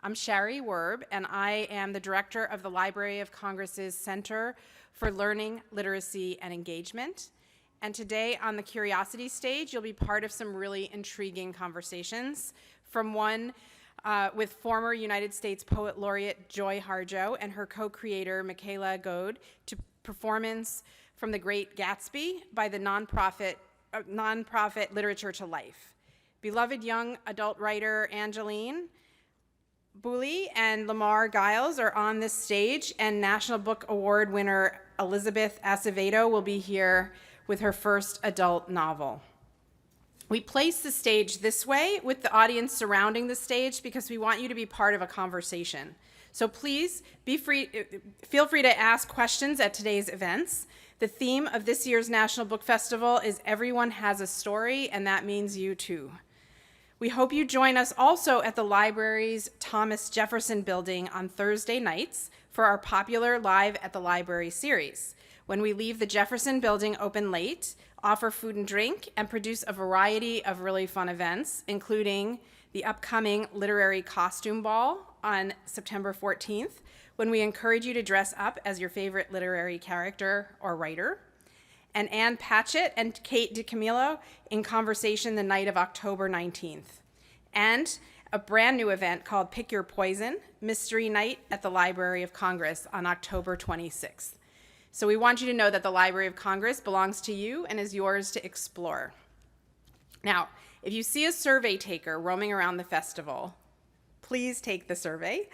I'm Shari Werb, and I am the director of the Library of Congress's Center for Learning, Literacy, and Engagement. And today on the Curiosity stage, you'll be part of some really intriguing conversations, from one with former United States Poet Laureate Joy Harjo and her co-creator Michaela Goad, to performance from The Great Gatsby by the nonprofit Literature to Life. Beloved young adult writer Angeline Boulley and Lamar Giles are on this stage, and National Book Award winner Elizabeth Acevedo will be here with her first adult novel. We place the stage this way with the audience surrounding the stage because we want you to be part of a conversation. So please feel free to ask questions at today's events. The theme of this year's National Book Festival is Everyone Has a Story, and that means you too. We hope you join us also at the library's Thomas Jefferson building on Thursday nights for our popular Live at the Library series, when we leave the Jefferson building open late, offer food and drink, and produce a variety of really fun events, including the upcoming Literary Costume Ball on September 14th, when we encourage you to dress up as your favorite literary character or writer, and Ann Patchett and Kate DiCamillo in conversation the night of October 19th, and a brand new event called Pick Your Poison, Mystery Night at the Library of Congress on October 26th. So we want you to know that the Library of Congress belongs to you and is yours to explore. Now, if you see a survey taker roaming around the festival, please take the survey.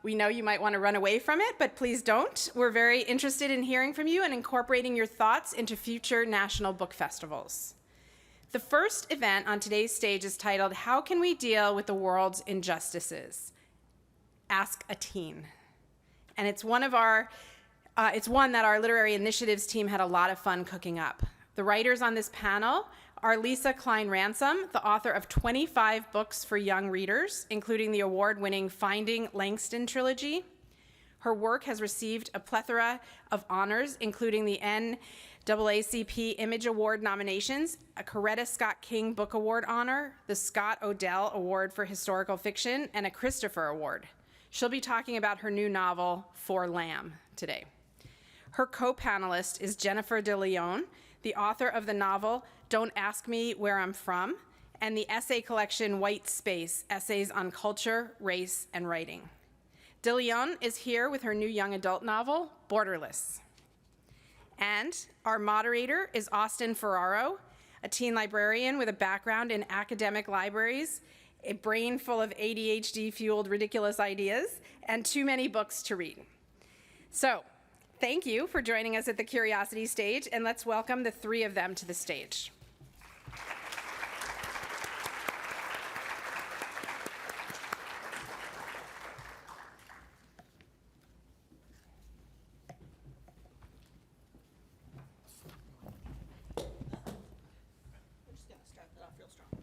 We know you might want to run away from it, but please don't. We're very interested in hearing from you and incorporating your thoughts into future national book festivals. The first event on today's stage is titled, How Can We Deal with the World's Injustices? Ask a Teen. And it's one that our literary initiatives team had a lot of fun cooking up. The writers on this panel are Lisa Klein Ransom, the author of 25 books for young readers, including the award-winning Finding Langston trilogy. Her work has received a plethora of honors, including the NAACP Image Award nominations, a Coretta Scott King Book Award honor, the Scott Odell Award for Historical Fiction, and a Christopher Award. She'll be talking about her new novel, For Lamb, today. Her co-panelist is Jennifer De Leon, the author of the novel Don't Ask Me Where I'm From, and the essay collection White Space, Essays on Culture, Race, and Writing. De Leon is here with her new young adult novel, Borderless. And our moderator is Austin Ferraro, a teen librarian with a background in academic libraries, a brain full of ADHD-fueled ridiculous ideas, and too many books to read. So, thank you for joining us at the Curiosity stage, and let's welcome the three of them to the stage. We're just gonna start that off real strong.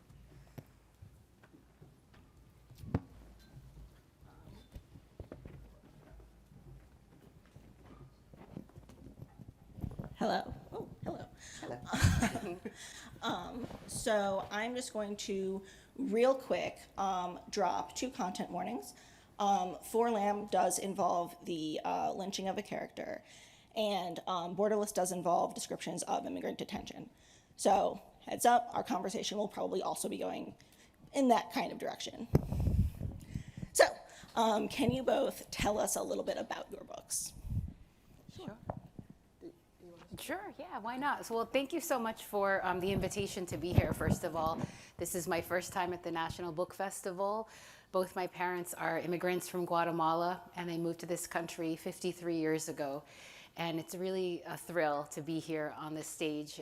Hello. Oh, hello. So I'm just going to real quick drop two content warnings. For Lamb does involve the lynching of a character, and Borderless does involve descriptions of immigrant detention. So heads up, our conversation will probably also be going in that kind of direction. So can you both tell us a little bit about your books? Sure, yeah, why not? So, well, thank you so much for the invitation to be here, first of all. This is my first time at the National Book Festival. Both my parents are immigrants from Guatemala, and they moved to this country 53 years ago. And it's really a thrill to be here on this stage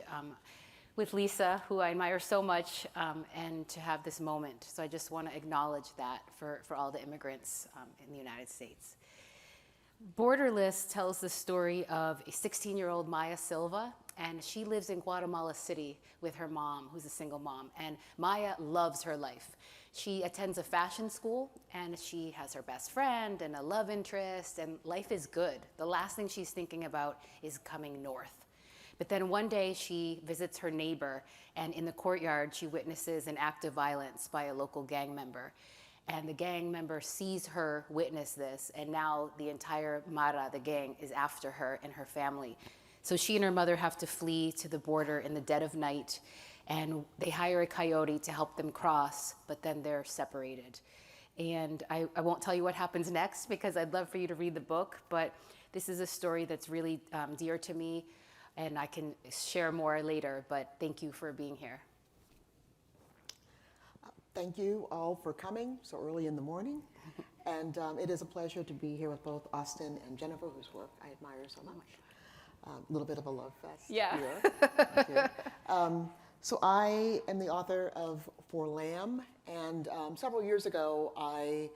with Lisa, who I admire so much, and to have this moment. So I just want to acknowledge that for all the immigrants in the United States. Borderless tells the story of a 16-year-old Maya Silva, and she lives in Guatemala City with her mom, who's a single mom, and Maya loves her life. She attends a fashion school, and she has her best friend and a love interest, and life is good. The last thing she's thinking about is coming north. But then one day she visits her neighbor, and in the courtyard she witnesses an act of violence by a local gang member. And the gang member sees her witness this, and now the entire Mara, the gang, is after her and her family. So she and her mother have to flee to the border in the dead of night, and they hire a coyote to help them cross, but then they're separated. And I won't tell you what happens next because I'd love for you to read the book, but this is a story that's really dear to me, and I can share more later, but thank you for being here. Thank you all for coming so early in the morning. And it is a pleasure to be here with both Austin and Jennifer, whose work I admire so much. A little bit of a love fest Yeah. here. Thank you. So I am the author of For Lamb, and several years ago I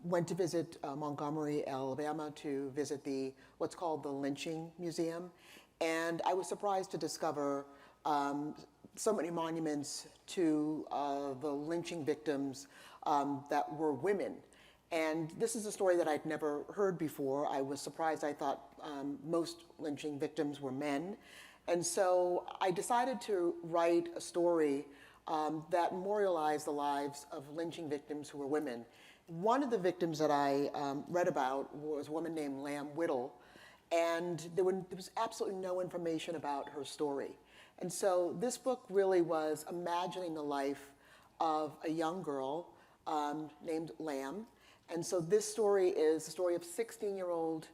went to visit Montgomery, Alabama, to visit what's called the Lynching Museum, and I was surprised to discover so many monuments to the lynching victims that were women. And this is a story that I'd never heard before. I was surprised. I thought most lynching victims were men. And so I decided to write a story that memorialized the lives of lynching victims who were women. One of the victims that I read about was a woman named Lamb Whittle, and there was absolutely no information about her story. And so this book really was imagining the life of a young girl named Lamb. And so this story is the story of 16-year-old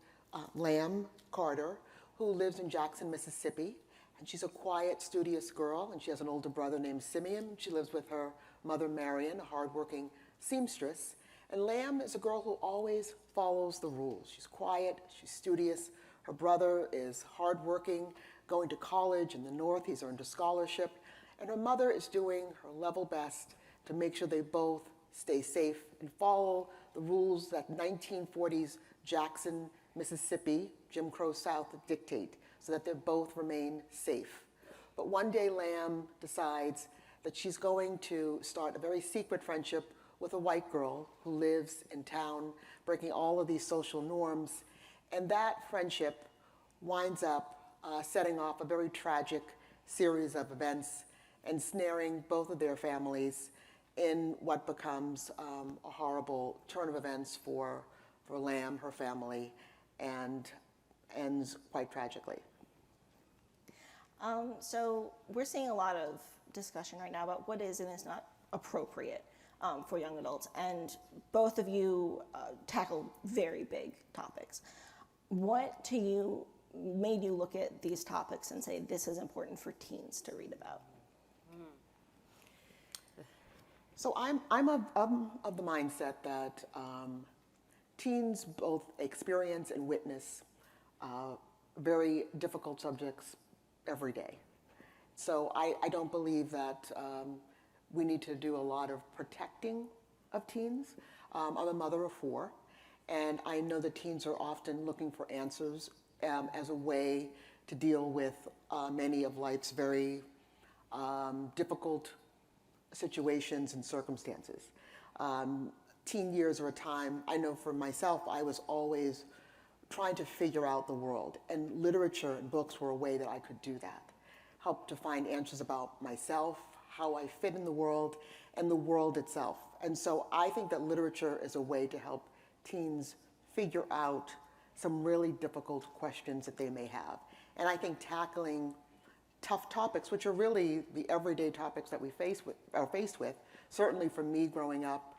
Lamb Carter, who lives in Jackson, Mississippi. And she's a quiet, studious girl, and she has an older brother named Simeon. She lives with her mother, Marion, a hardworking seamstress. And Lamb is a girl who always follows the rules. She's quiet, she's studious. Her brother is hardworking, going to college in the North. He's earned a scholarship. And her mother is doing her level best to make sure they both stay safe and follow the rules that 1940s Jackson, Mississippi, Jim Crow South dictate, so that they both remain safe. But one day Lamb decides that she's going to start a very secret friendship with a white girl who lives in town, breaking all of these social norms. And that friendship winds up setting off a very tragic series of events and snaring both of their families in what becomes a horrible turn of events for Lamb, her family, and ends quite tragically. So we're seeing a lot of discussion right now about what is and is not appropriate for young adults, and both of you tackle very big topics. What to you made you look at these topics and say this is important for teens to read about? So I'm of the mindset that teens both experience and witness very difficult subjects every day. So I don't believe that we need to do a lot of protecting of teens. I'm a mother of 4, and I know that teens are often looking for answers as a way to deal with many of life's very difficult situations and circumstances. Teen years are a time, I know for myself, I was always trying to figure out the world, and literature and books were a way that I could do that. Help to find answers about myself, how I fit in the world, and the world itself. And so I think that literature is a way to help teens figure out some really difficult questions that they may have. And I think tackling tough topics, which are really the everyday topics that we are faced with. Certainly for me growing up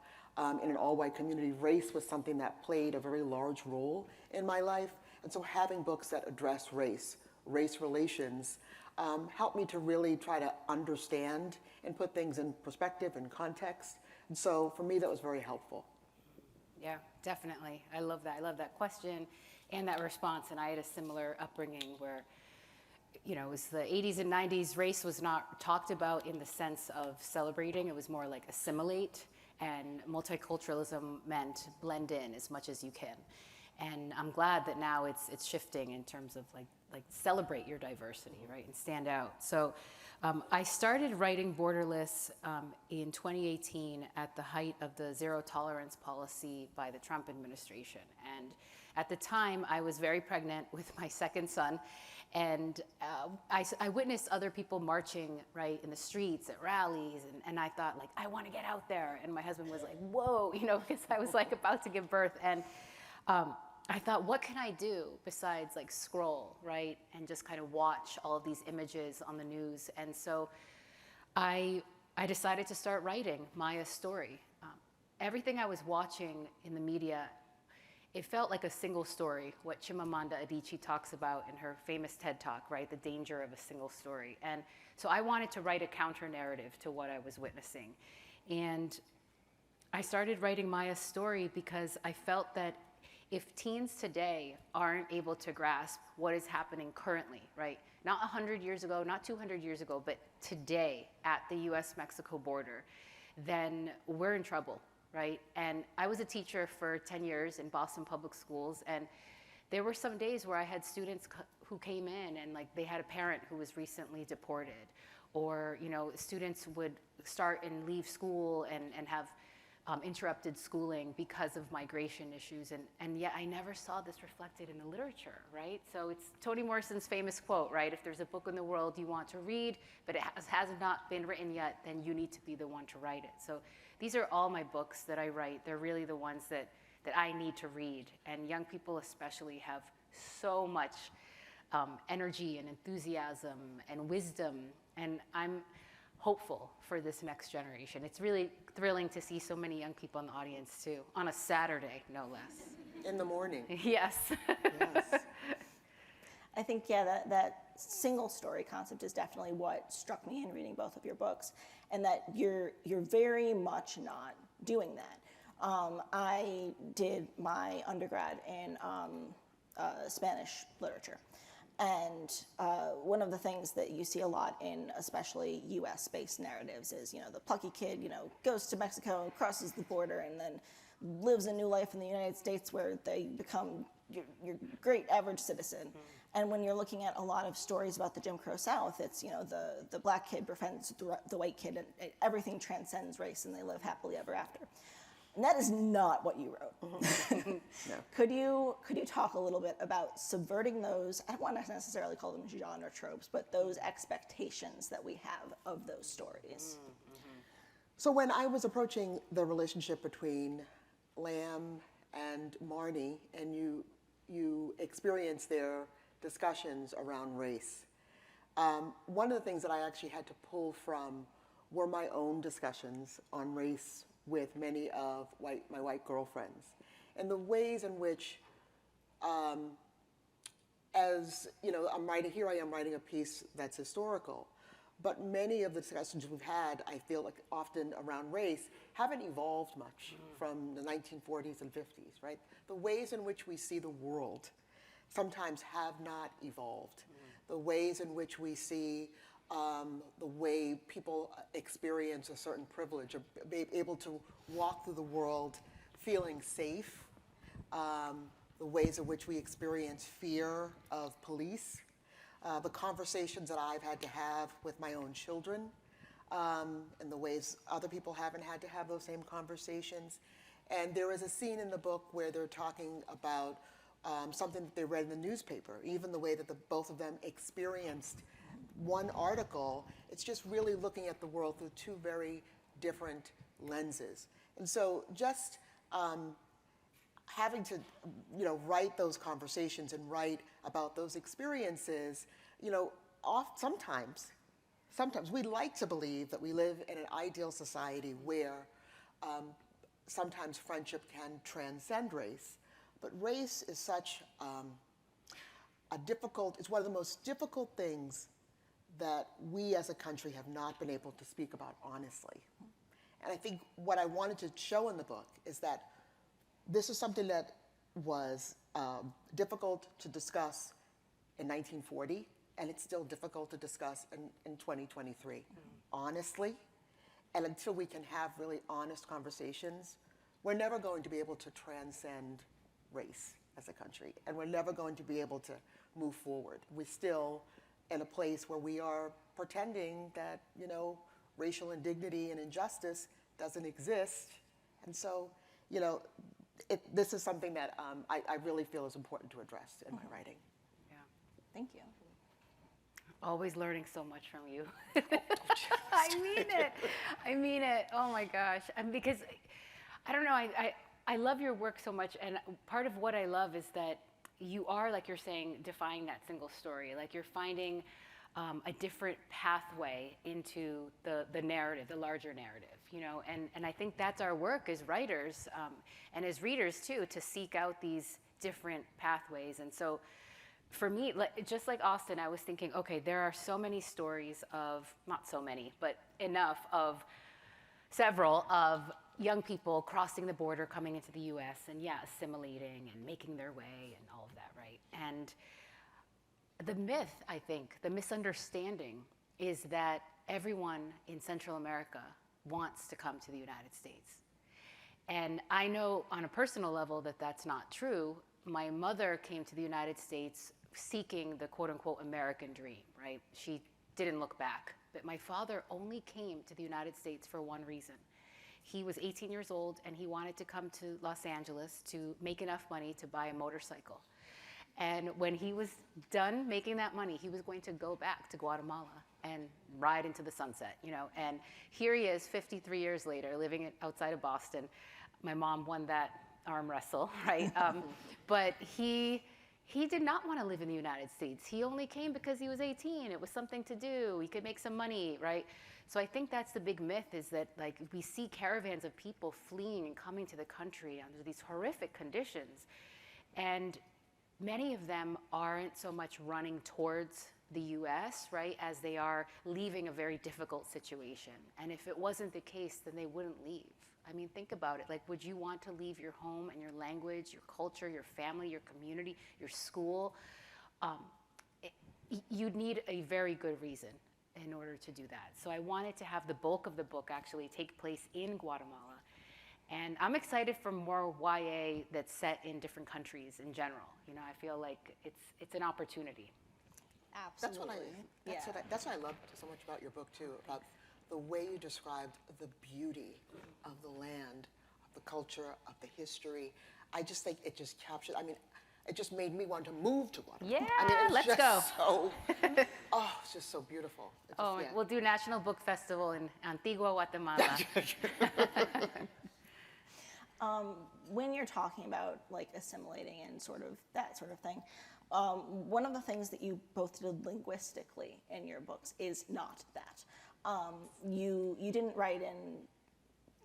in an all-white community, race was something that played a very large role in my life. And so having books that address race relations, helped me to really try to understand and put things in perspective and context. And so for me, that was very helpful. Yeah, definitely. I love that. I love that question and that response. And I had a similar upbringing where, you know, it was the 80s and 90s. Race was not talked about in the sense of celebrating. It was more like assimilate, and multiculturalism meant blend in as much as you can. And I'm glad that now it's shifting in terms of like like celebrate your diversity, right, and stand out. So I started writing Borderless in 2018 at the height of the zero tolerance policy by the Trump administration. And at the time, I was very pregnant with my second son, and I witnessed other people marching, right, in the streets, at rallies, and I thought, like, I want to get out there. And my husband was like, whoa, you know, because I was like about to give birth. And I thought, what can I do besides like scroll, right, and just kind of watch all of these images on the news? And so I decided to start writing Maya's story. Everything I was watching in the media, it felt like a single story, what Chimamanda Adichie talks about in her famous TED Talk, right, the danger of a single story. And so I wanted to write a counter narrative to what I was witnessing. And I started writing Maya's story because I felt that if teens today aren't able to grasp what is happening currently, right? Not 100 years ago, not 200 years ago, but today at the US-Mexico border, then we're in trouble, right? And I was a teacher for 10 years in Boston Public Schools, and there were some days where I had students who came in and like they had a parent who was recently deported, or you know, students would start and leave school and have interrupted schooling because of migration issues, and yet I never saw this reflected in the literature, right? So it's Toni Morrison's famous quote, right? If there's a book in the world you want to read, but it has not been written yet, then you need to be the one to write it. So these are all my books that I write. They're really the ones that I need to read, and young people especially have so much energy and enthusiasm and wisdom, and I'm hopeful for this next generation. It's really thrilling to see so many young people in the audience too, on a Saturday, no less. In the morning. Yes. Yes. I think, yeah, that single story concept is definitely what struck me in reading both of your books, and that you're very much not doing that. I did my undergrad in Spanish literature. And one of the things that you see a lot in especially US-based narratives is, you know, the plucky kid, you know, goes to Mexico and crosses the border and then lives a new life in the United States where they become your great average citizen. Mm-hmm. And when you're looking at a lot of stories about the Jim Crow South, it's, you know, the black kid befriends the white kid and everything transcends race and they live happily ever after. And that is not what you wrote. No. Could you talk a little bit about subverting those, I don't want to necessarily call them genre tropes, but those expectations that we have of those stories? Mm-hmm. So when I was approaching the relationship between Lamb and Marnie, and you experienced their discussions around race, one of the things that I actually had to pull from were my own discussions on race with many of my white girlfriends, and the ways in which, as you know, I am writing a piece that's historical, but many of the discussions we've had, I feel like often around race, haven't evolved much from the 1940s and 50s, right? The ways in which we see the world sometimes have not evolved. The ways in which we see the way people experience a certain privilege, or be able to walk through the world feeling safe, the ways in which we experience fear of police, the conversations that I've had to have with my own children, and the ways other people haven't had to have those same conversations. And there is a scene in the book where they're talking about something that they read in the newspaper, even the way that both of them experienced one article. It's just really looking at the world through two very different lenses. And so just having to, you know, write those conversations and write about those experiences, you know, sometimes we like to believe that we live in an ideal society where sometimes friendship can transcend race, but race is such it's one of the most difficult things that we as a country have not been able to speak about honestly. And I think what I wanted to show in the book is that this is something that was difficult to discuss in 1940, and it's still difficult to discuss in 2023, honestly. And until we can have really honest conversations, we're never going to be able to transcend race. as a country, and we're never going to be able to move forward. We're still in a place where we are pretending that, you know, racial indignity and injustice doesn't exist. And so, you know, this is something that I really feel is important to address in my writing. Yeah. Thank you. Always learning so much from you. I mean it. I mean it. Oh my gosh. And because, I don't know, I love your work so much. And part of what I love is that you are, like you're saying, defying that single story. Like you're finding a different pathway into the narrative, the larger narrative, you know? And I think that's our work as writers and as readers too, to seek out these different pathways. And so, for me, just like Austin, I was thinking, okay, there are so many stories of, not so many, but enough of several of young people crossing the border, coming into the US and yeah, assimilating and making their way and all of that, right? And the myth, I think, the misunderstanding is that everyone in Central America wants to come to the United States. And I know on a personal level that that's not true. My mother came to the United States seeking the quote unquote American dream, right? She didn't look back. But my father only came to the United States for one reason. He was 18 years old and he wanted to come to Los Angeles to make enough money to buy a motorcycle. And when he was done making that money, he was going to go back to Guatemala and ride into the sunset, you know? And here he is 53 years later, living outside of Boston. My mom won that arm wrestle, right? But he did not want to live in the United States. He only came because he was 18. It was something to do. He could make some money, right? So I think that's the big myth, is that like we see caravans of people fleeing and coming to the country under these horrific conditions. And many of them aren't so much running towards the US, right, as they are leaving a very difficult situation. And if it wasn't the case, then they wouldn't leave. I mean, think about it. Like, would you want to leave your home and your language, your culture, your family, your community, your school? You'd need a very good reason in order to do that. So I wanted to have the bulk of the book actually take place in Guatemala. And I'm excited for more YA that's set in different countries in general. You know, I feel like it's an opportunity. Absolutely. That's what I loved so much about your book too, about the way you described the beauty of the land, of the culture, of the history. I just think it just captured, I mean, it just made me want to move to Guatemala. Yeah, I mean, it's let's just go. So, it's just so beautiful. It just, Oh, yeah. we'll do National Book Festival in Antigua, Guatemala. When you're talking about like assimilating and sort of that sort of thing, one of the things that you both did linguistically in your books is not that. You didn't write in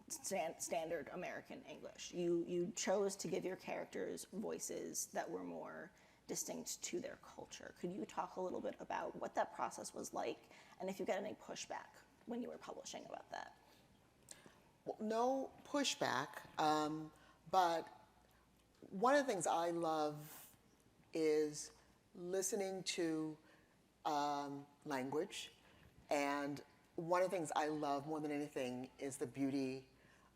standard American English. You chose to give your characters voices that were more distinct to their culture. Could you talk a little bit about what that process was like, and if you got any pushback when you were publishing about that? Well, no pushback, but one of the things I love is listening to language, and one of the things I love more than anything is the beauty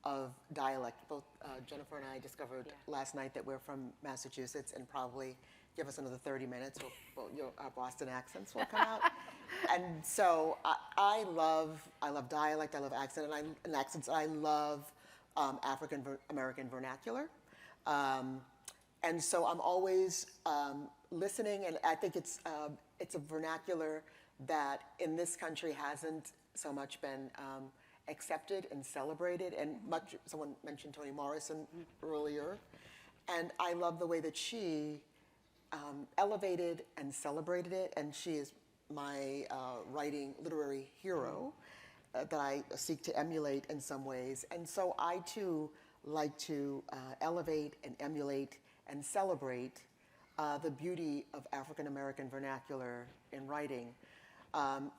of dialect. Both Jennifer and I discovered last night that we're from Massachusetts, and probably give us another 30 minutes, our Boston accents will come out. And so I love dialect, I love accent, and accents. I love African American vernacular. And so I'm always listening, and I think it's a vernacular that in this country hasn't so much been accepted and celebrated. And someone mentioned Toni Morrison earlier, and I love the way that she elevated and celebrated it, and she is my writing literary hero that I seek to emulate in some ways. And so I too like to elevate and emulate and celebrate the beauty of African American vernacular in writing.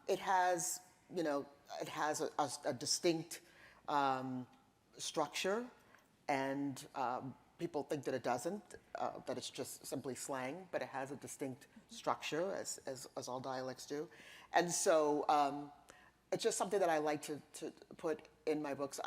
It has, it has a distinct structure, and people think that it doesn't, that it's just simply slang, but it has a distinct structure, as all dialects do. And so it's just something that I like to put in my books.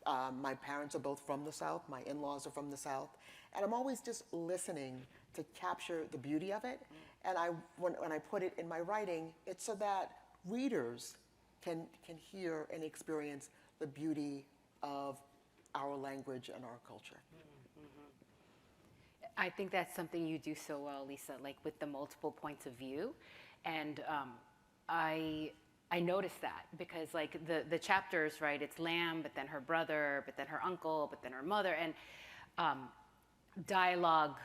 My parents are both from the South. My in-laws are from the South. And I'm always just listening to capture the beauty of it. And when I put it in my writing, it's so that readers can hear and experience the beauty of our language and our culture. I think that's something you do so well, Lisa, like with the multiple points of view. And I noticed that because like the chapters, right, it's Lamb, but then her brother, but then her uncle, but then her mother, and dialogue,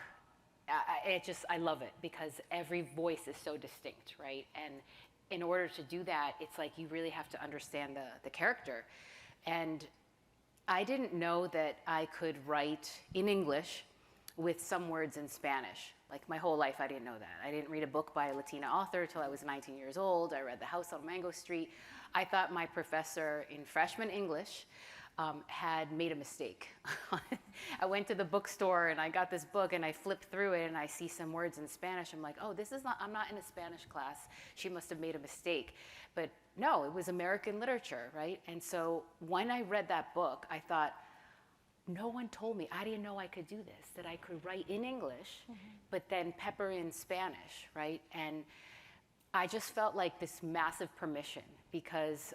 I love it because every voice is so distinct, right? And in order to do that, it's like you really have to understand the character. And I didn't know that I could write in English with some words in Spanish. Like my whole life, I didn't know that. I didn't read a book by a Latina author till I was 19 years old. I read The House on Mango Street. I thought my professor in freshman English had made a mistake. I went to the bookstore and I got this book and I flipped through it and I see some words in Spanish. I'm like, oh, I'm not in a Spanish class. She must have made a mistake. But no, it was American literature, right? And so when I read that book, I thought, no one told me. I didn't know I could do this, that I could write in English, but then pepper in Spanish, right? And I just felt like this massive permission because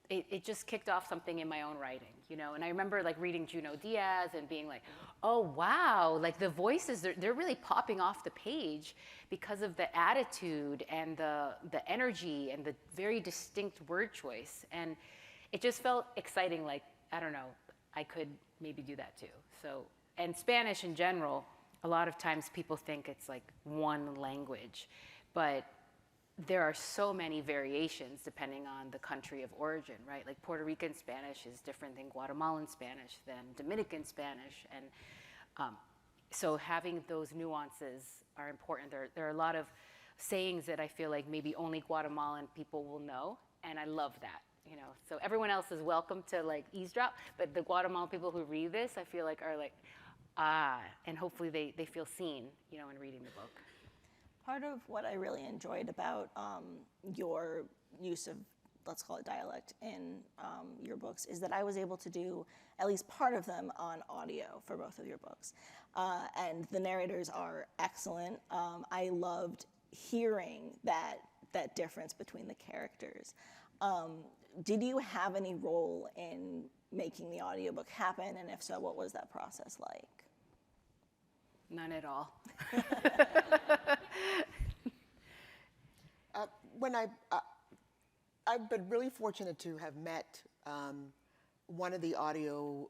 it just kicked off something in my own writing, you know? And I remember like reading Junot Diaz and being like, oh, wow, like the voices, they're really popping off the page because of the attitude and the energy and the very distinct word choice. And it just felt exciting, like, I don't know, I could maybe do that too. So, and Spanish in general, a lot of times people think it's like one language, but there are so many variations depending on the country of origin, right? Like Puerto Rican Spanish is different than Guatemalan Spanish, than Dominican Spanish. And so having those nuances are important. There are a lot of sayings that I feel like maybe only Guatemalan people will know, and I love that. You know, so everyone else is welcome to like eavesdrop, but the Guatemalan people who read this, I feel like are like, and hopefully they feel seen, you know, in reading the book. Part of what I really enjoyed about your use of, let's call it dialect, in your books is that I was able to do at least part of them on audio for both of your books. And the narrators are excellent. I loved hearing that difference between the characters. Did you have any role in making the audiobook happen? And if so, what was that process like? None at all. I've been really fortunate to have met one of the audio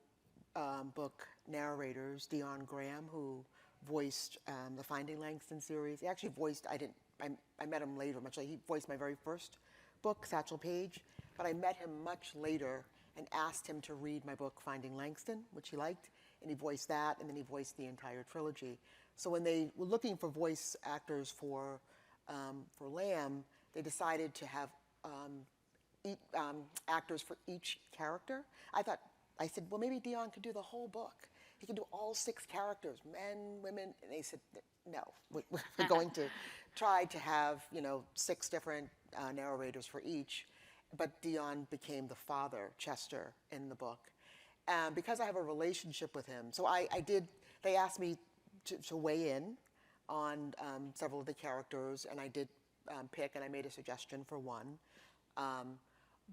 book narrators, Dion Graham, who voiced the Finding Langston series. He actually voiced, I met him later, much later. He voiced my very first book, Satchel Paige, but I met him much later and asked him to read my book, Finding Langston, which he liked, and he voiced that, and then he voiced the entire trilogy. So when they were looking for voice actors for Lamb, they decided to have actors for each character. I said, well, maybe Dion could do the whole book. He could do all 6 characters, men, women, and they said, no, we're going to try to have, 6 different narrators for each. But Dion became the father, Chester, in the book. Because I have a relationship with him, so they asked me to weigh in on several of the characters, and I did pick, and I made a suggestion for one.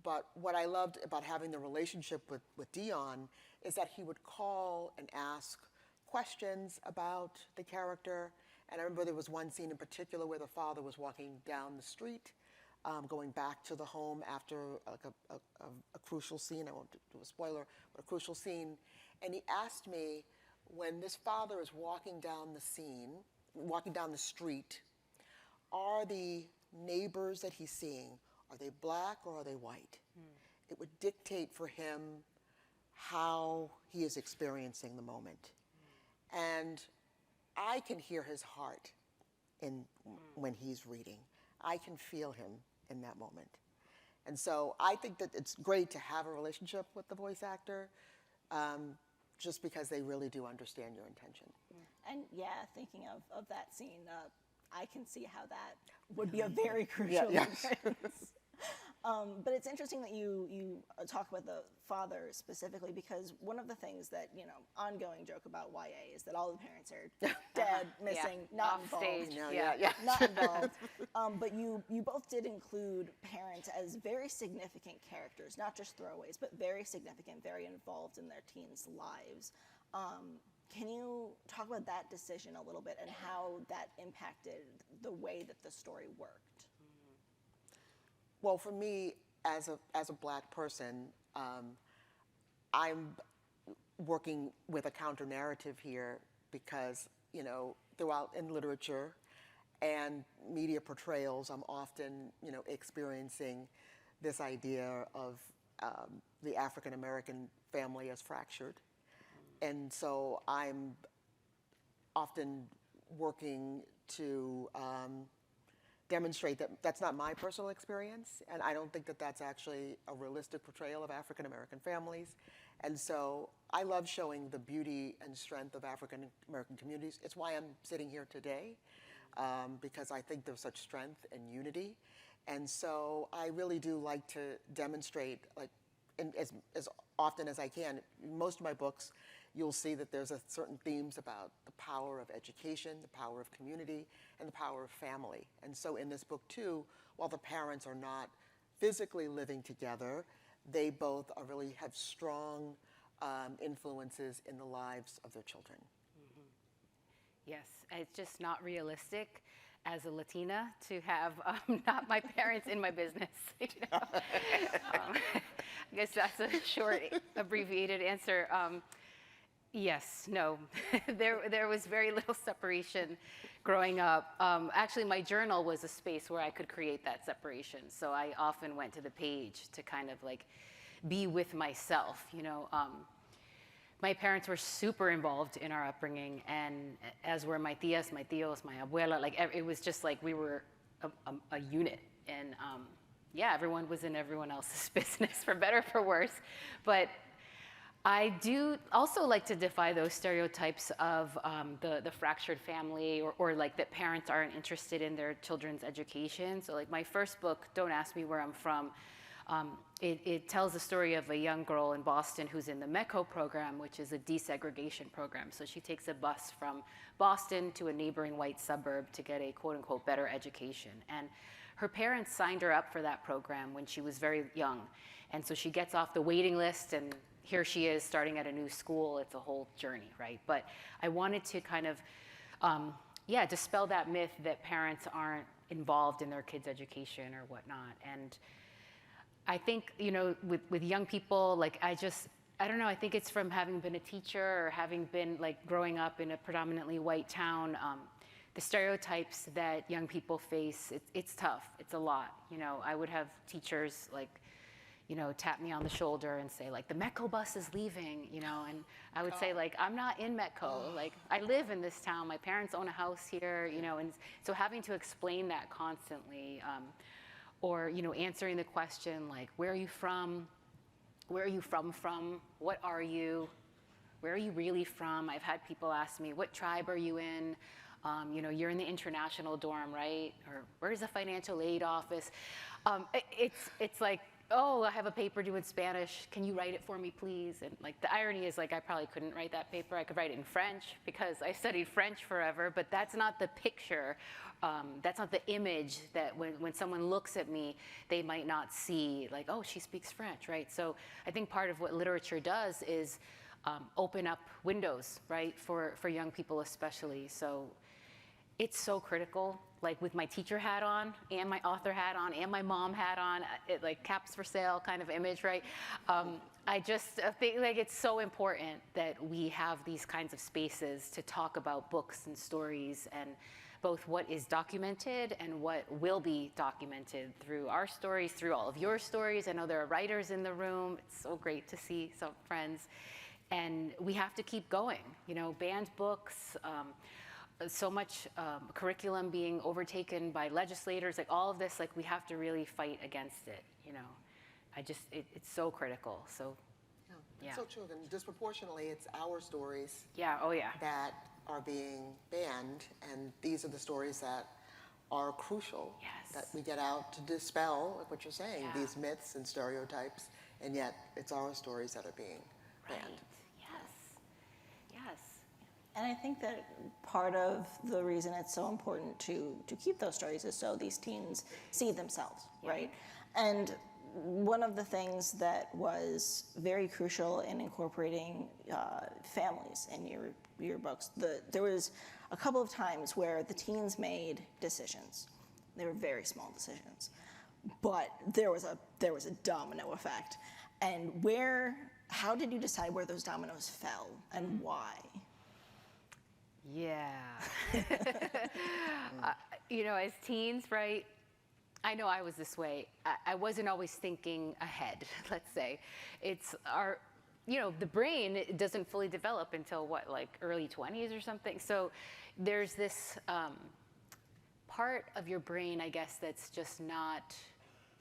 But what I loved about having the relationship with Dion is that he would call and ask questions about the character. And I remember there was one scene in particular where the father was walking down the street, going back to the home after like a crucial scene. I won't do a spoiler, but a crucial scene. And he asked me, when this father is walking down the street, are the neighbors that he's seeing, are they black or are they white? It would dictate for him how he is experiencing the moment. And I can hear his heart when he's reading. I can feel him in that moment. And so I think that it's great to have a relationship with the voice actor, just because they really do understand your intention. And yeah, thinking of that scene, I can see how that would be a very crucial difference. But it's interesting that you talk about the father specifically, because one of the things that, ongoing joke about YA is that all the parents are dead, missing, not Off involved. stage. Yeah. Not involved. But you both did include parents as very significant characters, not just throwaways, but very significant, very involved in their teens' lives. Can you talk about that decision a little bit and how that impacted the way that the story worked? Well, for me, as a Black person, I'm working with a counter narrative here because, throughout in literature and media portrayals, I'm often, experiencing this idea of the African American family as fractured. And so I'm often working to demonstrate that that's not my personal experience, and I don't think that that's actually a realistic portrayal of African American families. And so I love showing the beauty and strength of African American communities. It's why I'm sitting here today, because I think there's such strength and unity. And so I really do like to demonstrate, as often as I can. In most of my books, you'll see that there's certain themes about the power of education, the power of community, and the power of family. And so in this book too, while the parents are not physically living together, they both really have strong influences in the lives of their children. Yes, it's just not realistic as a Latina to have not my parents in my business. I guess that's a short, abbreviated answer. Yes, no, there was very little separation growing up. Actually, my journal was a space where I could create that separation. So I often went to the page to kind of be with myself, My parents were super involved in our upbringing, and as were my tias, my tios, my abuela. It was just like we were a unit. And everyone was in everyone else's business, for better or for worse. But I do also like to defy those stereotypes of the fractured family, or that parents aren't interested in their children's education. So my first book, Don't Ask Me Where I'm From, it tells the story of a young girl in Boston who's in the METCO program, which is a desegregation program. So she takes a bus from Boston to a neighboring white suburb to get a quote unquote better education. And her parents signed her up for that program when she was very young. And so she gets off the waiting list, and here she is starting at a new school. It's a whole journey, right? But I wanted to kind of, dispel that myth that parents aren't involved in their kids' education or whatnot. And I think, with young people, I don't know, I think it's from having been a teacher or having been growing up in a predominantly white town, the stereotypes that young people face, it's tough, it's a lot. I would have teachers tap me on the shoulder and say the METCO bus is leaving, and I would say I'm not in METCO, I live in this town, my parents own a house here, and so having to explain that constantly, or answering the question where are you from, what are you, where are you really from? I've had people ask me, what tribe are you in? You're in the international dorm, right? Or where's the financial aid office? It's oh, I have a paper due in Spanish. Can you write it for me, please? And the irony is I probably couldn't write that paper. I could write it in French because I studied French forever, but that's not the picture. That's not the image that when someone looks at me, they might not see oh, she speaks French, right? So I think part of what literature does is open up windows, right, for young people especially. So it's so critical. With my teacher hat on, and my author hat on, and my mom hat on, caps for sale kind of image, right? I just think it's so important that we have these kinds of spaces to talk about books and stories, and both what is documented and what will be documented through our stories, through all of your stories. I know there are writers in the room. It's so great to see some friends. And we have to keep going, banned books, so much curriculum being overtaken by legislators, all of this, we have to really fight against it, it's so critical. So, It's so true, and disproportionately, it's our stories yeah, oh yeah, that are being banned, and these are the stories that are crucial. Yes. That we get out to dispel, like what you're saying, Yeah. these myths and stereotypes, and yet it's our stories that are being banned. Yes. Yes. And I think that part of the reason it's so important to keep those stories is so these teens see themselves, right? And one of the things that was very crucial in incorporating families in your books, there was a couple of times where the teens made decisions. They were very small decisions, but there was a domino effect. And how did you decide where those dominoes fell and why? Yeah. As teens, right? I know I was this way. I wasn't always thinking ahead, let's say. It's the brain it doesn't fully develop until like early 20s or something. So there's this part of your brain, I guess, that's just not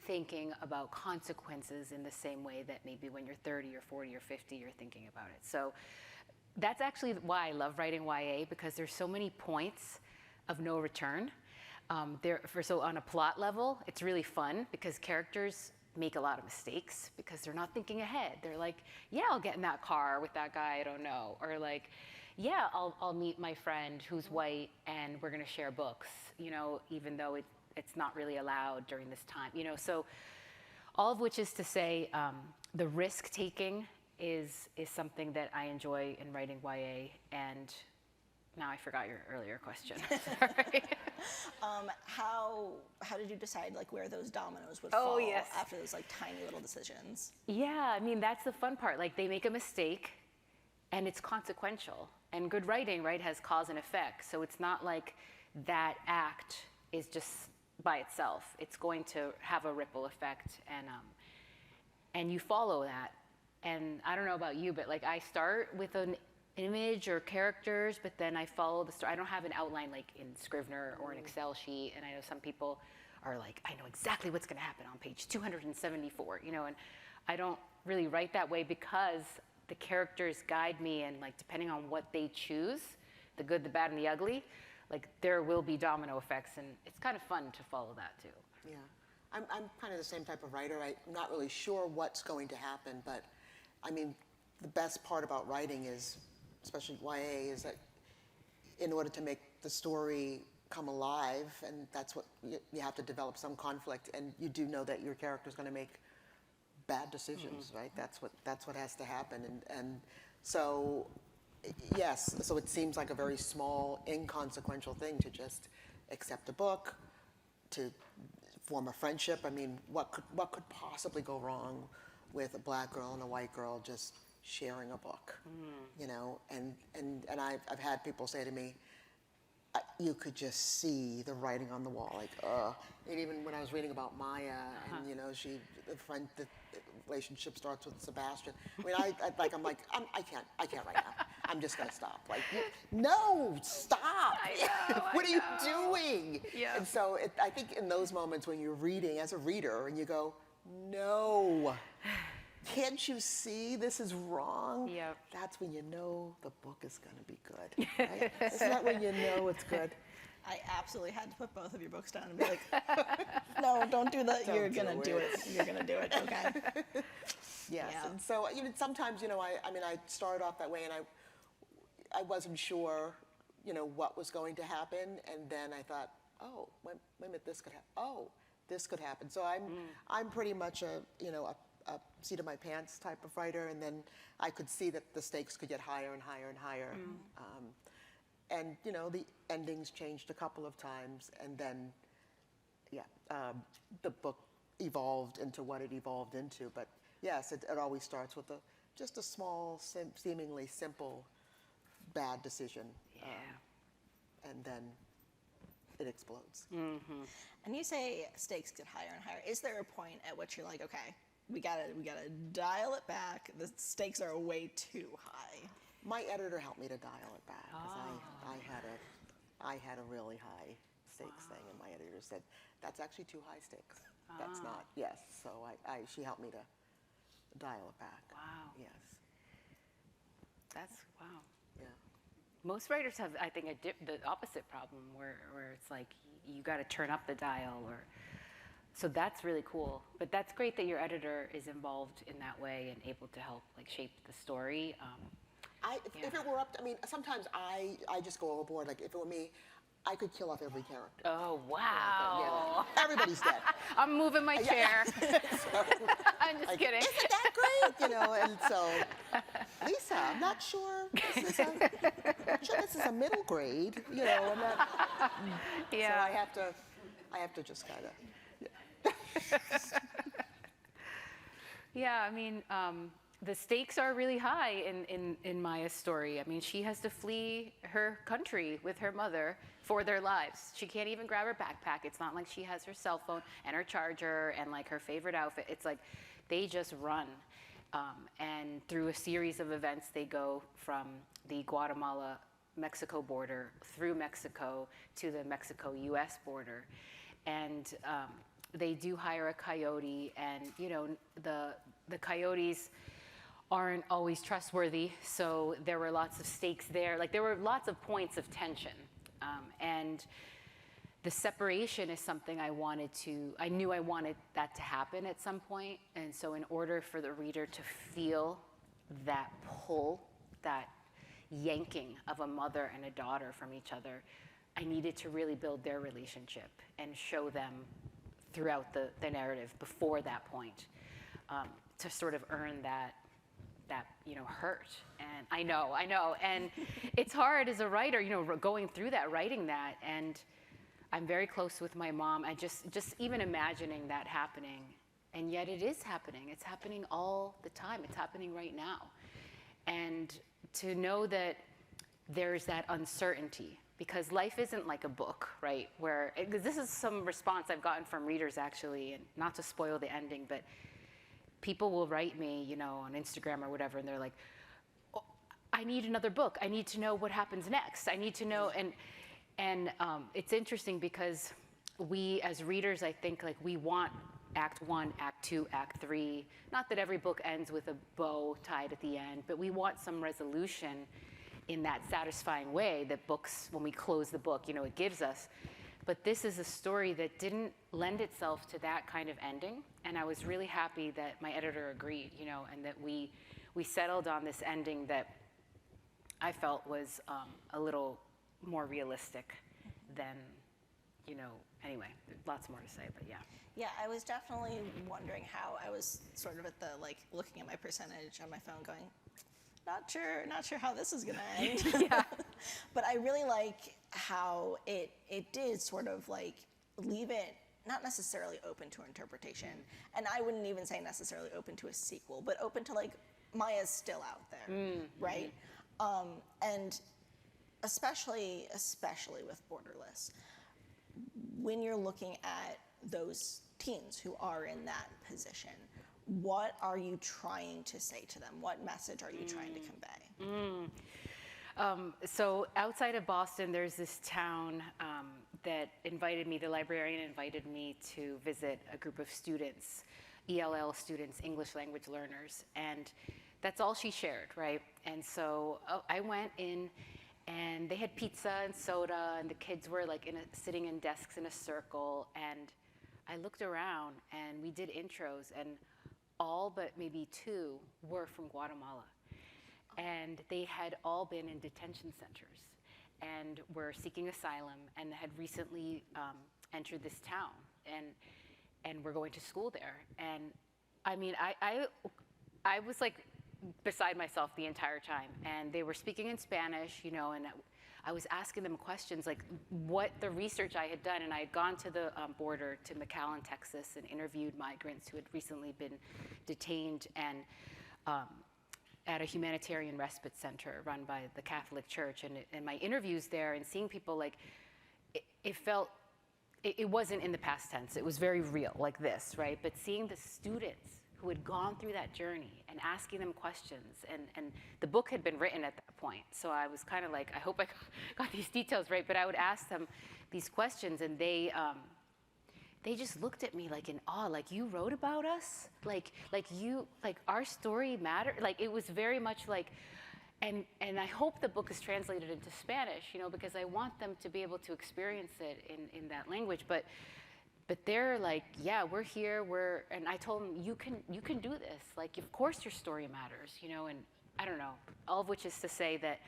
thinking about consequences in the same way that maybe when you're 30 or 40 or 50, you're thinking about it. So that's actually why I love writing YA, because there's so many points of no return. So on a plot level, it's really fun because characters make a lot of mistakes because they're not thinking ahead. They're like, yeah, I'll get in that car with that guy I don't know. Or like, yeah, I'll meet my friend who's white and we're gonna share books, even though it's not really allowed during this time. So all of which is to say, the risk taking is something that I enjoy in writing YA. And now I forgot your earlier question. Sorry. How did you decide like where those dominoes would Oh, fall yes. after those like tiny little decisions? Yeah, I mean, that's the fun part. Like, they make a mistake, and it's consequential. And good writing, right, has cause and effect. So it's not like that act is just by itself. It's going to have a ripple effect, and you follow that. And I don't know about you, but like I start with an image or characters, but then I follow the story. I don't have an outline like in Scrivener or an Excel sheet. And I know some people are like, I know exactly what's going to happen on page 274, and I don't really write that way because the characters guide me, and like depending on what they choose, the good, the bad, and the ugly, like there will be domino effects, and it's kind of fun to follow that too. Yeah, I'm kind of the same type of writer. I'm not really sure what's going to happen, but I mean, the best part about writing is, especially YA, is that in order to make the story come alive, and that's what you have to develop some conflict, and you do know that your character's going to make bad decisions, right? That's what has to happen, and so yes, so it seems like a very small, inconsequential thing to just accept a book, to form a friendship. I mean, what could possibly go wrong with a black girl and a white girl just sharing a book, and I've had people say to me, you could just see the writing on the wall, like, and even when I was reading about Maya, and the relationship starts with Sebastian. I mean, I'm like, I can't right now. I'm just gonna stop. Like, no, stop! What are you doing? Yeah. And so I think in those moments when you're reading as a reader and you go, no. Can't you see this is wrong? Yep. That's when you know the book is going to be good. Right? Isn't that when you know it's good? I absolutely had to put both of your books down and be like, no, don't do that. You're gonna do it. You're gonna do it. Okay. Yes. Yeah. And so sometimes I started off that way, and I wasn't sure what was going to happen, and then I thought, oh, wait a minute, this could happen. Oh, this could happen. So I'm pretty much a seat of my pants type of writer, and then I could see that the stakes could get higher and higher and higher. And the endings changed a couple of times, and then the book evolved into what it evolved into. But yes, it always starts with just a small, seemingly simple, bad decision, and then it explodes. And you say stakes get higher and higher. Is there a point at which you're like, okay, we gotta dial it back. The stakes are way too high. My editor helped me to dial it back because I had a really high stakes thing, and my editor said that's actually too high stakes. That's not. Yes. So she helped me to dial it back. Wow. Yes. That's wow. Yeah. Most writers have, I think, the opposite problem where it's like you got to turn up the dial, or so that's really cool. But that's great that your editor is involved in that way and able to help like shape the story. If it were up to, I mean, sometimes I just go overboard. Like if it were me, I could kill off every character. Oh wow! Yeah, everybody's dead. I'm moving my chair. So, I'm just kidding. isn't that great? You know, and so, Lisa, I'm not sure. This is a middle grade. You know, I'm not. Yeah. So I have to just kind of. Yeah, I mean, the stakes are really high in Maya's story. I mean, she has to flee her country with her mother for their lives. She can't even grab her backpack. It's not like she has her cell phone and her charger and like her favorite outfit. It's like they just run. And through a series of events, they go from the Guatemala-Mexico border through Mexico to the Mexico-US border. And they do hire a coyote, and you know the coyotes aren't always trustworthy, so there were lots of stakes there. Like there were lots of points of tension, and the separation is something I knew I wanted that to happen at some point, and so in order for the reader to feel that pull, that yanking of a mother and a daughter from each other, I needed to really build their relationship and show them throughout the narrative before that point, to sort of earn that hurt. And I know, and it's hard as a writer, going through that, writing that, and I'm very close with my mom. I just even imagining that happening, and yet it is happening. It's happening all the time. It's happening right now, and to know that there's that uncertainty. Because life isn't like a book, right? Because this is some response I've gotten from readers actually, and not to spoil the ending, but people will write me, on Instagram or whatever, and they're like, oh, I need another book. I need to know what happens next. I need to know, and it's interesting because we as readers, I think like we want Act 1, Act 2, Act 3. Not that every book ends with a bow tied at the end, but we want some resolution in that satisfying way that books, when we close the book, it gives us. But this is a story that didn't lend itself to that kind of ending. And I was really happy that my editor agreed, and that we settled on this ending that I felt was a little more realistic than, anyway, lots more to say, but yeah. Yeah, I was definitely wondering how I was sort of at the, looking at my percentage on my phone going, not sure how this is gonna end. Yeah. But I really like how it did sort of leave it not necessarily open to interpretation. And I wouldn't even say necessarily open to a sequel, but open to Maya's still out there, right? And especially with Borderless, when you're looking at those teens who are in that position, what are you trying to say to them? What message are you trying to convey? So outside of Boston, there's this town that the librarian invited me to visit a group of students, ELL students, English language learners, and that's all she shared, right? And so I went in, and they had pizza and soda, and the kids were sitting in desks in a circle, and I looked around, and we did intros, and all but maybe 2 were from Guatemala. And they had all been in detention centers and were seeking asylum and had recently entered this town and were going to school there. And I mean, I was beside myself the entire time. And they were speaking in Spanish, and I was asking them questions like what the research I had done, and I had gone to the border to McAllen, Texas, and interviewed migrants who had recently been detained and at a humanitarian respite center run by the Catholic Church. And my interviews there and seeing people it wasn't in the past tense, it was very real like this, right? But seeing the students who had gone through that journey and asking them questions, and the book had been written at that point. So I was kind of I hope I got these details right, but I would ask them these questions, and they just looked at me in awe, you wrote about us? Our story mattered? It was very much and I hope the book is translated into Spanish, you know, because I want them to be able to experience it in that language. But they're like, yeah, we're here, and I told them, you can do this. Like, of course your story matters, you know, and I don't know, all of which is to say that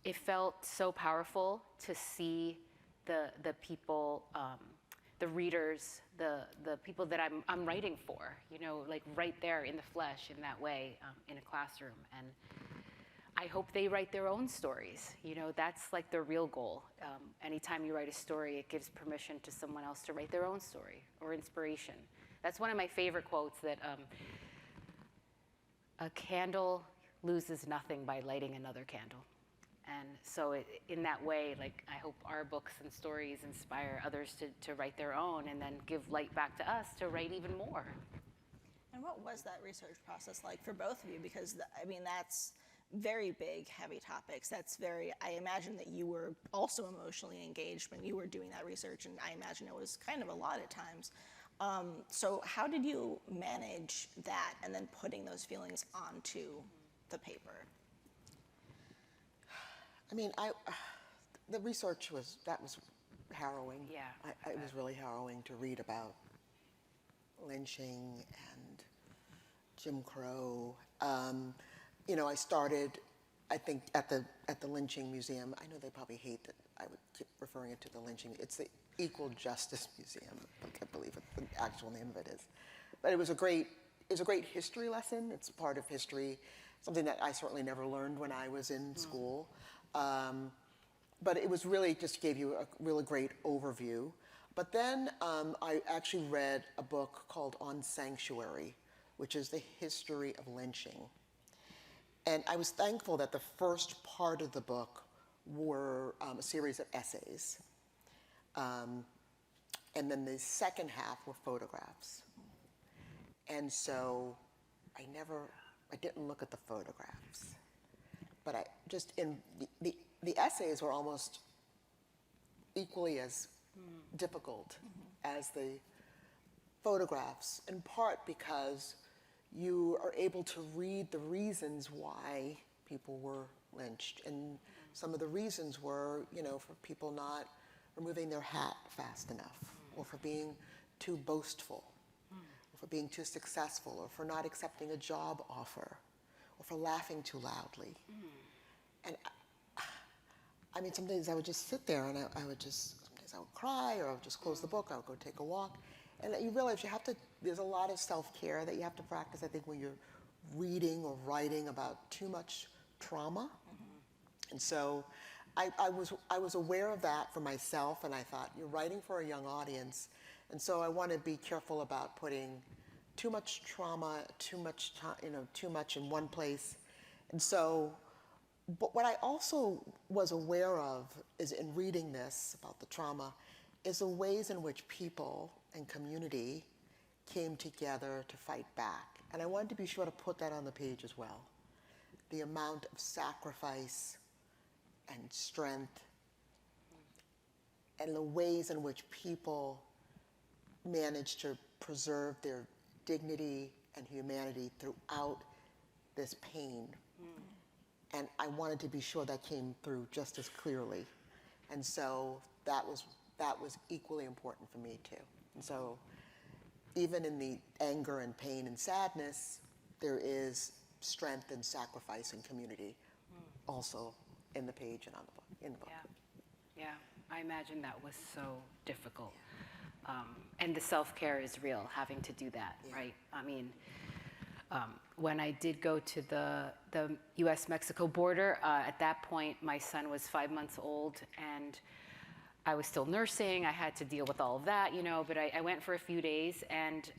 it felt so powerful to see the people, the readers, the people that I'm writing for, you know, like right there in the flesh in that way, in a classroom. And I hope they write their own stories. You know, that's like the real goal. Anytime you write a story, it gives permission to someone else to write their own story or inspiration. That's one of my favorite quotes, that a candle loses nothing by lighting another candle. And so in that way, like, I hope our books and stories inspire others to write their own, and then give light back to us to write even more. And what was that research process like for both of you? Because, I mean, that's very big, heavy topics. That's very, I imagine that you were also emotionally engaged when you were doing that research, and I imagine it was kind of a lot at times. So how did you manage that and then putting those feelings onto the paper? I mean, the research was harrowing. Yeah. It was really harrowing to read about lynching and Jim Crow. You know, I started, I think, at the Lynching Museum. I know they probably hate that I would keep referring it to the lynching. It's the Equal Justice Museum. I can't believe what the actual name of it is. But it was a great history lesson. It's part of history, something that I certainly never learned when I was in school. But it was really just gave you a really great overview. But then I actually read a book called On Sanctuary, which is the history of lynching. And I was thankful that the first part of the book were a series of essays. And then the second half were photographs. And so I didn't look at the photographs. But I just, the essays were almost equally as difficult as the photographs, in part because you are able to read the reasons why people were lynched. And some of the reasons were, you know, for people not removing their hat fast enough, or for being too boastful, or for being too successful, or for not accepting a job offer, or for laughing too loudly. And I mean, some days I would just sit there and sometimes I would cry, or I would just close the book, I would go take a walk. And you realize there's a lot of self-care that you have to practice, I think, when you're reading or writing about too much trauma. And so I was aware of that for myself, and I thought, you're writing for a young audience, and so I want to be careful about putting too much trauma, too much time, you know, too much in one place. And so, but what I also was aware of is, in reading this about the trauma, is the ways in which people and community came together to fight back. And I wanted to be sure to put that on the page as well. The amount of sacrifice and strength, and the ways in which people managed to preserve their dignity and humanity throughout this pain. And I wanted to be sure that came through just as clearly. And so that was equally important for me too. And so even in the anger and pain and sadness, there is strength and sacrifice and community also in the page and in the book. Yeah, I imagine that was so difficult. And the self-care is real, having to do that, right? I mean, when I did go to the US-Mexico border, at that point, my son was 5 months old, and I was still nursing. I had to deal with all of that, you know, but I went for a few days, and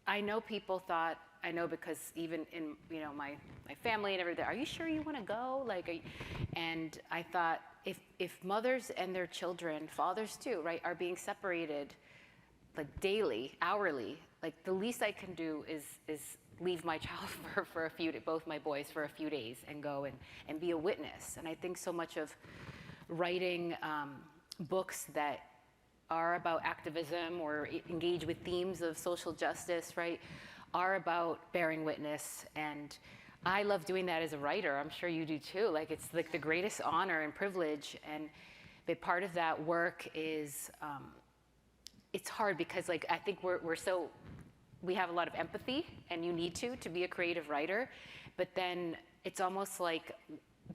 I know people thought, I know because even in, you know, my family and everything, are you sure you want to go? Like, and I thought, if mothers and their children, fathers too, right, are being separated, like daily, hourly, like the least I can do is leave my child for a few, both my boys for a few days, and go and be a witness. And I think so much of writing books that are about activism or engage with themes of social justice, right, are about bearing witness. And I love doing that as a writer. I'm sure you do too. Like, it's like the greatest honor and privilege. And but part of that work is, it's hard because, like, I think we have a lot of empathy, and you need to be a creative writer. But then it's almost like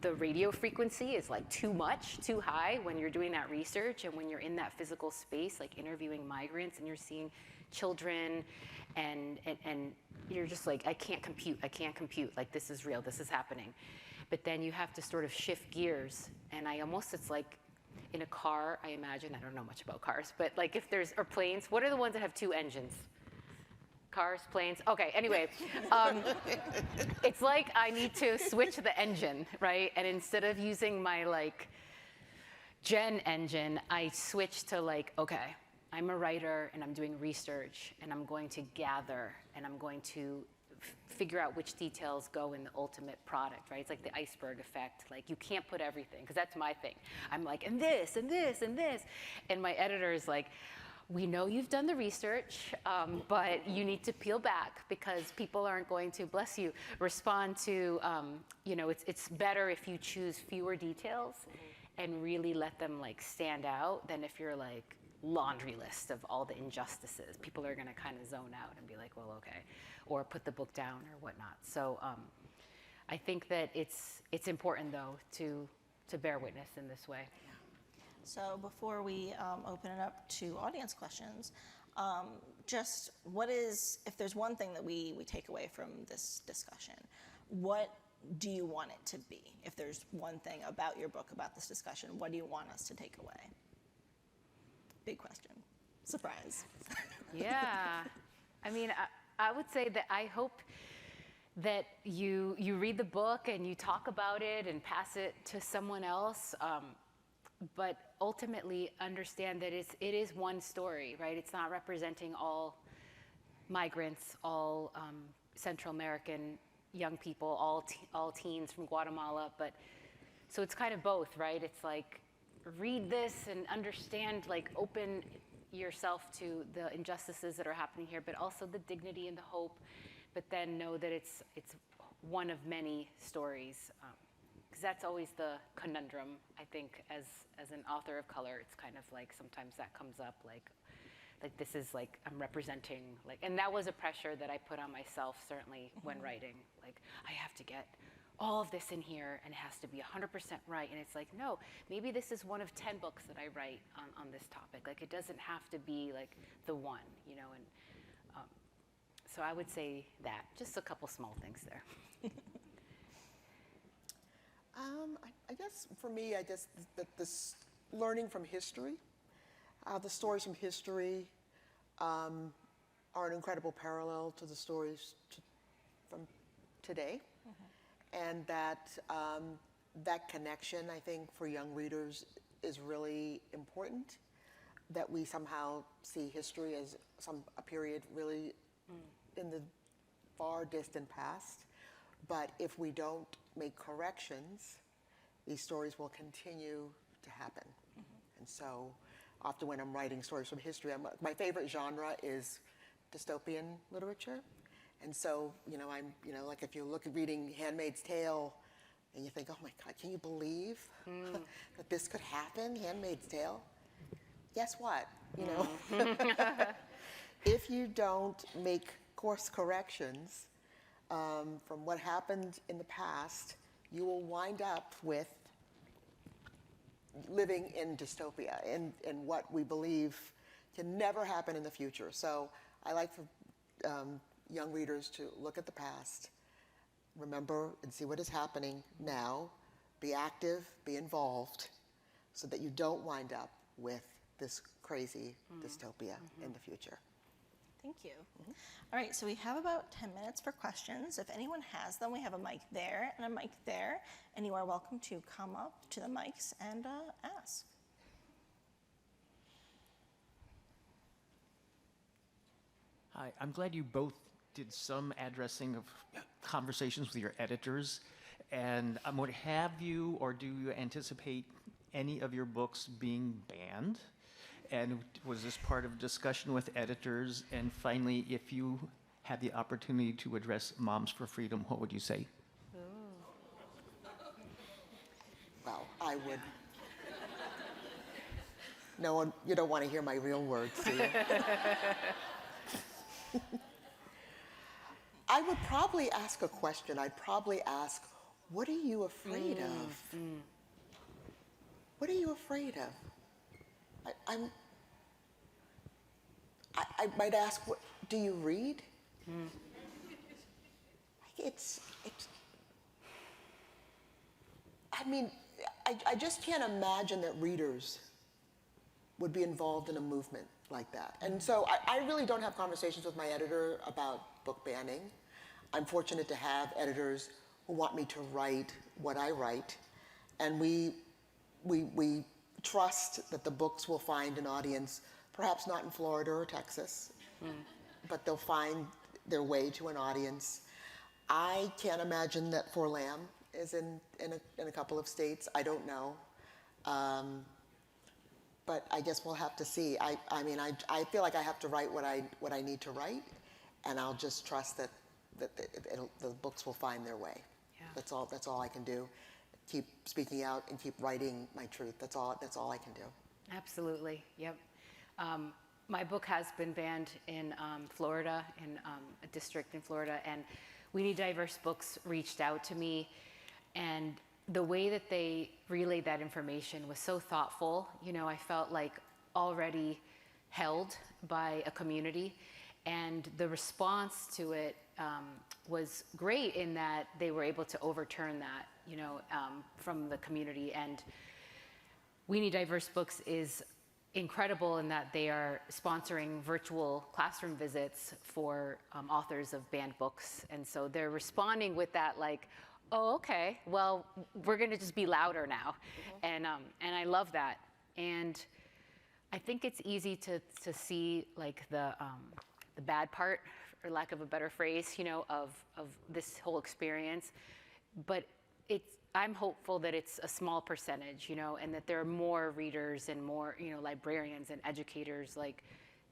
the radio frequency is like too much, too high when you're doing that research and when you're in that physical space, like interviewing migrants, and you're seeing children, and you're just like, I can't compute, like, this is real, this is happening. But then you have to sort of shift gears, and it's like in a car, I imagine, I don't know much about cars, but like if there's, or planes, what are the ones that have two engines? Cars, planes, okay, anyway. It's like I need to switch the engine, right? And instead of using my like gen engine, I switch to like, okay, I'm a writer and I'm doing research and I'm going to gather and I'm going to figure out which details go in the ultimate product, right? It's like the iceberg effect. Like, you can't put everything, because that's my thing. I'm like, and this, and this, and this. And my editor is like, we know you've done the research, but you need to peel back because people aren't going to, bless you, respond to, it's better if you choose fewer details and really let them like stand out than if you're like laundry list of all the injustices. People are gonna kind of zone out and be like, well, okay, or put the book down or whatnot. So I think that it's important though to bear witness in this way. So before we open it up to audience questions, just if there's one thing that we take away from this discussion, what do you want it to be? If there's one thing about your book, about this discussion, what do you want us to take away? Big question. Surprise. Yeah. I mean, I would say that I hope that you read the book and you talk about it and pass it to someone else. But ultimately understand that it is one story, right? It's not representing all migrants, all Central American young people, all teens from Guatemala. But so it's kind of both, right? It's like, read this and understand, like, open yourself to the injustices that are happening here, but also the dignity and the hope. But then know that it's one of many stories. Because that's always the conundrum, I think, as an author of color. It's kind of like sometimes that comes up, like this is like I'm representing, like, and that was a pressure that I put on myself certainly when writing. Like, I have to get all of this in here, and it has to be 100% right. And it's like, no, maybe this is one of 10 books that I write on this topic. Like, it doesn't have to be like the one, and so I would say that, just a couple small things there. I guess for me, that this learning from history, the stories from history are an incredible parallel to the stories from today. And that connection, I think, for young readers is really important, that we somehow see history as a period really in the far distant past. But if we don't make corrections, these stories will continue to happen. And so often when I'm writing stories from history, my favorite genre is dystopian literature. And so, like if you look at reading Handmaid's Tale and you think, oh my God, can you believe that this could happen, Handmaid's Tale? Guess what? If you don't make course corrections from what happened in the past, you will wind up with living in dystopia, in what we believe can never happen in the future. So I like for young readers to look at the past, remember and see what is happening now, be active, be involved, so that you don't wind up with this crazy dystopia in the future. Thank you. All right, so we have about 10 minutes for questions. If anyone has them, we have a mic there and a mic there, and you are welcome to come up to the mics and ask. Hi, I'm glad you both did some addressing of conversations with your editors. And have you, or do you anticipate any of your books being banned? And was this part of discussion with editors? And finally, if you had the opportunity to address Moms for Freedom, what would you say? would. No one, you don't want to hear my real words, do you? I would probably ask a question. I'd probably ask, what are you afraid of? What are you afraid of? I might ask, do you read? I mean, I just can't imagine that readers would be involved in a movement like that. And so I really don't have conversations with my editor about book banning. I'm fortunate to have editors who want me to write what I write, and we trust that the books will find an audience, perhaps not in Florida or Texas, but they'll find their way to an audience. I can't imagine that For Lamb is in a couple of states. I don't know. But I guess we'll have to see. I mean, I feel like I have to write what I need to write, and I'll just trust that the books will find their way. Yeah. That's all I can do. Keep speaking out and keep writing my truth. That's all I can do. Absolutely. Yep. My book has been banned in Florida, in a district in Florida, and We Need Diverse Books reached out to me, and the way that they relayed that information was so thoughtful. You know, I felt like already held by a community, and the response to it was great in that they were able to overturn that, you know, from the community. And We Need Diverse Books is incredible in that they are sponsoring virtual classroom visits for authors of banned books. And so they're responding with that, like, oh, okay, well, we're gonna just be louder now. And I love that. And I think it's easy to see like the bad part, for lack of a better phrase, you know, of this whole experience. But I'm hopeful that it's a small percentage, you know, and that there are more readers and more, you know, librarians and educators like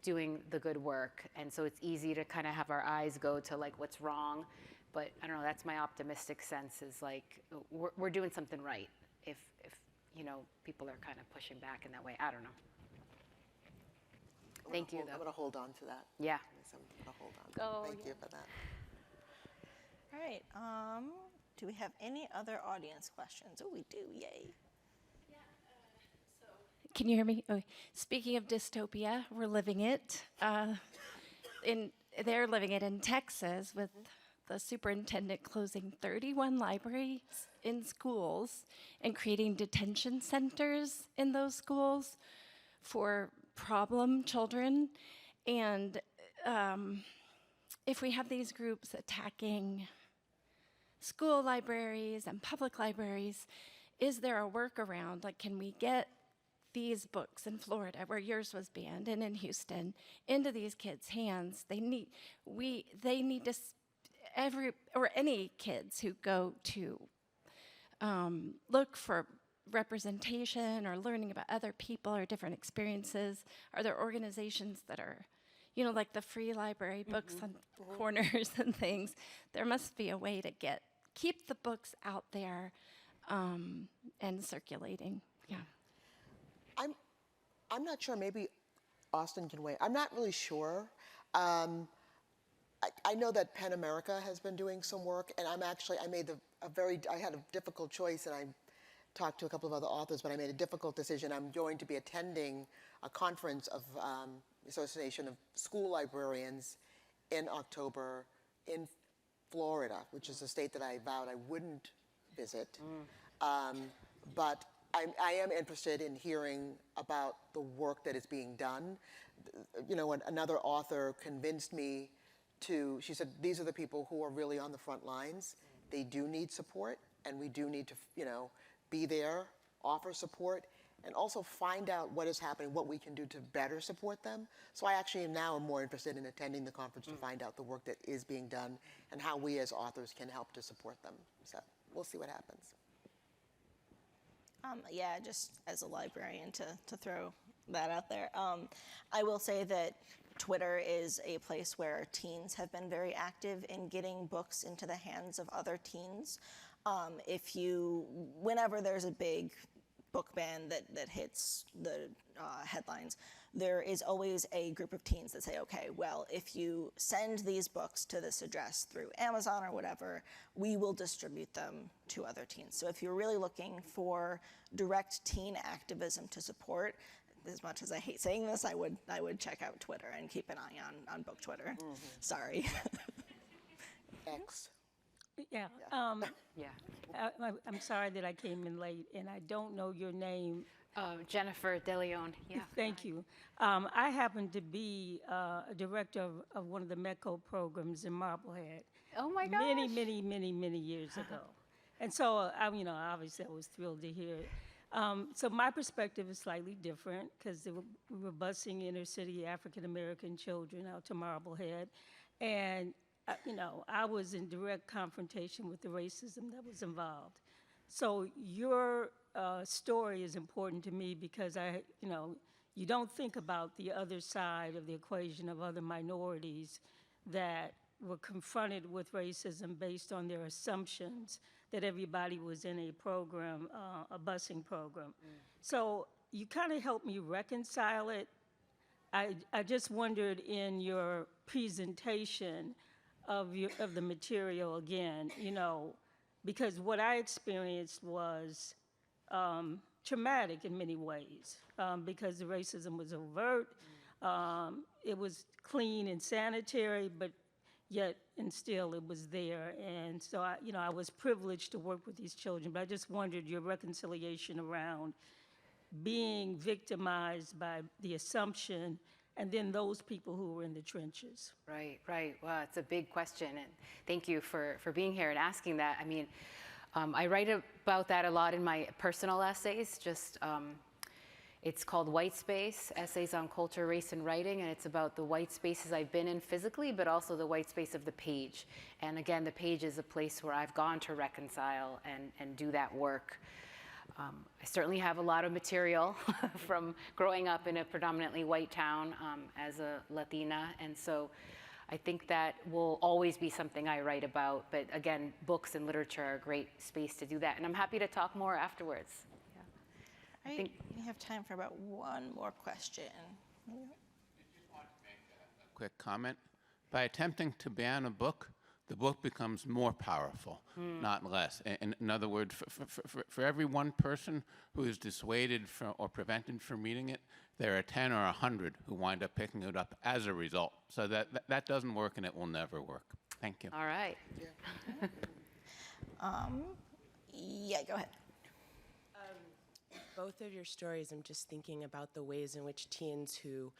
doing the good work. And so it's easy to kind of have our eyes go to like what's wrong. But I don't know, that's my optimistic sense, is like we're doing something right if you know, people are kind of pushing back in that way. I don't know. Thank you, though. I'm going to hold on to that. Yeah. I'm going to hold on. Go, Thank you for that. All right. Do we have any other audience questions? Oh, we do. Yay. Can you hear me? Okay. Speaking of dystopia, we're living it. They're living it in Texas with the superintendent closing 31 libraries in schools and creating detention centers in those schools for problem children. And if we have these groups attacking school libraries and public libraries, is there a workaround? Like, can we get these books in Florida, where yours was banned, and in Houston, into these kids' hands? They need to, any kids who go to look for representation or learning about other people or different experiences. Are there organizations that are, you know, like the free library books on corners and things? There must be a way to keep the books out there and circulating. Yeah. I'm not sure. Maybe Austin can weigh. I'm not really sure. I know that PEN America has been doing some work, and I had a difficult choice, and I talked to a couple of other authors, but I made a difficult decision. I'm going to be attending a conference of Association of School Librarians in October in Florida, which is a state that I vowed I wouldn't visit. But I am interested in hearing about the work that is being done. You know, another author convinced me she said, these are the people who are really on the front lines. They do need support, and we do need to, you know, be there, offer support, and also find out what is happening, what we can do to better support them. So I actually now am more interested in attending the conference to find out the work that is being done and how we as authors can help to support them. So we'll see what happens. Yeah, just as a librarian to throw that out there. I will say that Twitter is a place where teens have been very active in getting books into the hands of other teens. Whenever there's a big book ban that hits the headlines, there is always a group of teens that say, okay, well, if you send these books to this address through Amazon or whatever, we will distribute them to other teens. So if you're really looking for direct teen activism to support, as much as I hate saying this, I would check out Twitter and keep an eye on book Twitter. Sorry. X. Yeah. Yeah. I'm sorry that I came in late, and I don't know your name. Jennifer DeLeon, yeah. Thank you. I happen to be a director of one of the METCO programs in Marblehead. Oh my gosh. Many years ago. And so, obviously I was thrilled to hear it. So my perspective is slightly different because we were busing inner city African American children out to Marblehead. And, I was in direct confrontation with the racism that was involved. So your story is important to me because you don't think about the other side of the equation of other minorities that were confronted with racism based on their assumptions that everybody was in a program, a busing program. So you kind of helped me reconcile it. I just wondered in your presentation of the material again, because what I experienced was traumatic in many ways because the racism was overt. It was clean and sanitary, but yet and still it was there. And so I was privileged to work with these children, but I just wondered your reconciliation around being victimized by the assumption and then those people who were in the trenches. Right. Well, it's a big question, and thank you for being here and asking that. I mean, I write about that a lot in my personal essays. It's called White Space, Essays on Culture, Race, and Writing, and it's about the white spaces I've been in physically, but also the white space of the page. And again, the page is a place where I've gone to reconcile and do that work. I certainly have a lot of material from growing up in a predominantly white town as a Latina, and so I think that will always be something I write about. But again, books and literature are a great space to do that, and I'm happy to talk more afterwards. I think we have time for about one more question. Quick comment. By attempting to ban a book, the book becomes more powerful, not less. In other words, for every one person who is dissuaded or prevented from reading it, there are 10 or 100 who wind up picking it up as a result. So that doesn't work, and it will never work. Thank you. All right. Yeah, go ahead. Both of your stories, I'm just thinking about the ways in which teens who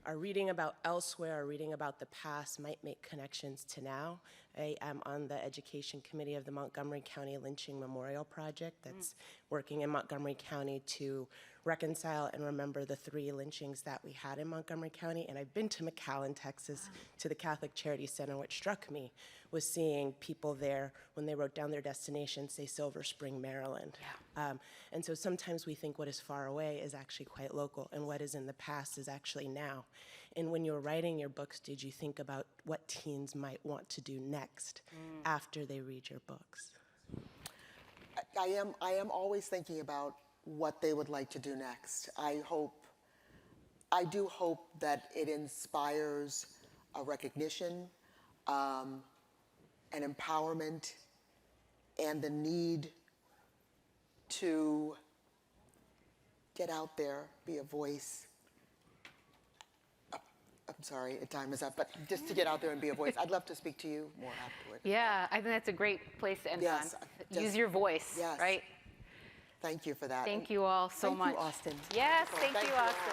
are reading about elsewhere or reading about the past might make connections to now. I am on the education committee of the Montgomery County Lynching Memorial Project that's working in Montgomery County to reconcile and remember the 3 lynchings that we had in Montgomery County. And I've been to McAllen, Texas, to the Catholic Charity Center. What struck me was seeing people there, when they wrote down their destination, say Silver Spring, Maryland. And so sometimes we think what is far away is actually quite local, and what is in the past is actually now. And when you were writing your books, did you think about what teens might want to do next after they read your books? I am always thinking about what they would like to do next. I do hope that it inspires a recognition, an empowerment, and the need to get out there, be a voice. I'm sorry, time is up, but just to get out there and be a voice. I'd love to speak to you more afterward. Yeah, I think that's a great place to end Yes, on. Use your voice, yes. right? Thank you for that. Thank you all so much. Thank you, Austin. Yes, Wonderful. thank you, all. Austin.